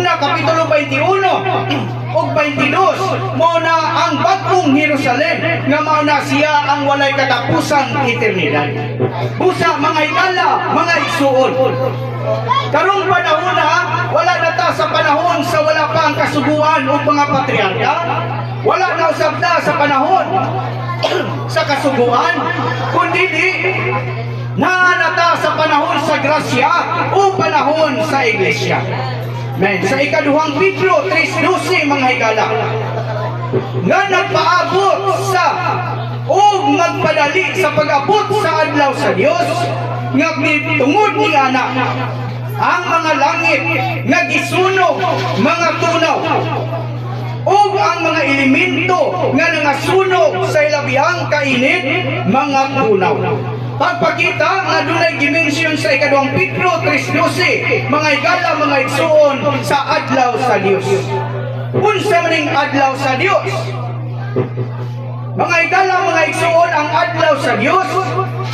Una Kapitulo 21 ug 22 mao na ang bagong Jerusalem nga mao na siya ang walay katapusang eternidad. Busa mga higala, mga igsuon, karong panahon na wala na ta sa panahon sa wala pa ang kasuguan o mga patriarka. Wala na usab na sa panahon sa kasuguan, kundi naanata sa panahon sa grasya o panahon sa iglesia. Men, sa ikaduhang Pedro 3:12 mga higala, nga nagpaabot sa o magpadali sa pag-abot sa adlaw sa Dios nga tungod ni anak ang mga langit nga gisunog mga tunaw ug ang mga elemento nga nangasunog sa ilabihang kainit mga tunaw. Pagpakita nga dunay dimensyon sa ikaduhang Pedro 3:12 mga higala, mga igsuon, sa adlaw sa Dios. Unsa maning adlaw sa Dios? Mga higala, mga igsuon, ang adlaw sa Dios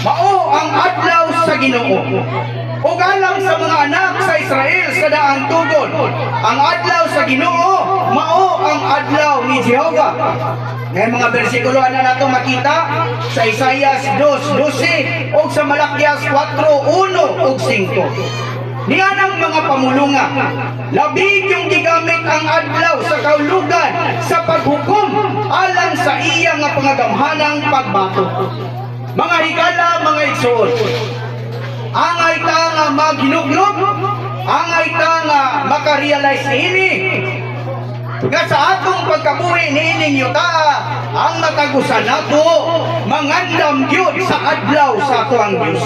mao ang adlaw sa Ginoo. Ug alang sa mga anak sa Israel sa daang tugon, ang adlaw sa Ginoo mao ang adlaw ni Jehova. May mga bersikulo na nato makita sa Isaias 2:12 ug sa Malakias 4:1 ug 5. Niyan ang mga pamulunga, labig yung gigamit ang adlaw sa kaulugan sa paghukom alang sa iya nga pangagamhanang pagbato. Mga higala, mga igsoon, angay ta nga maghinuglog, angay ta nga makarealize ini nga sa atong pagkabuhi niining yuta ang matagusan nato mangandam gyud sa adlaw sa ato ang Dios.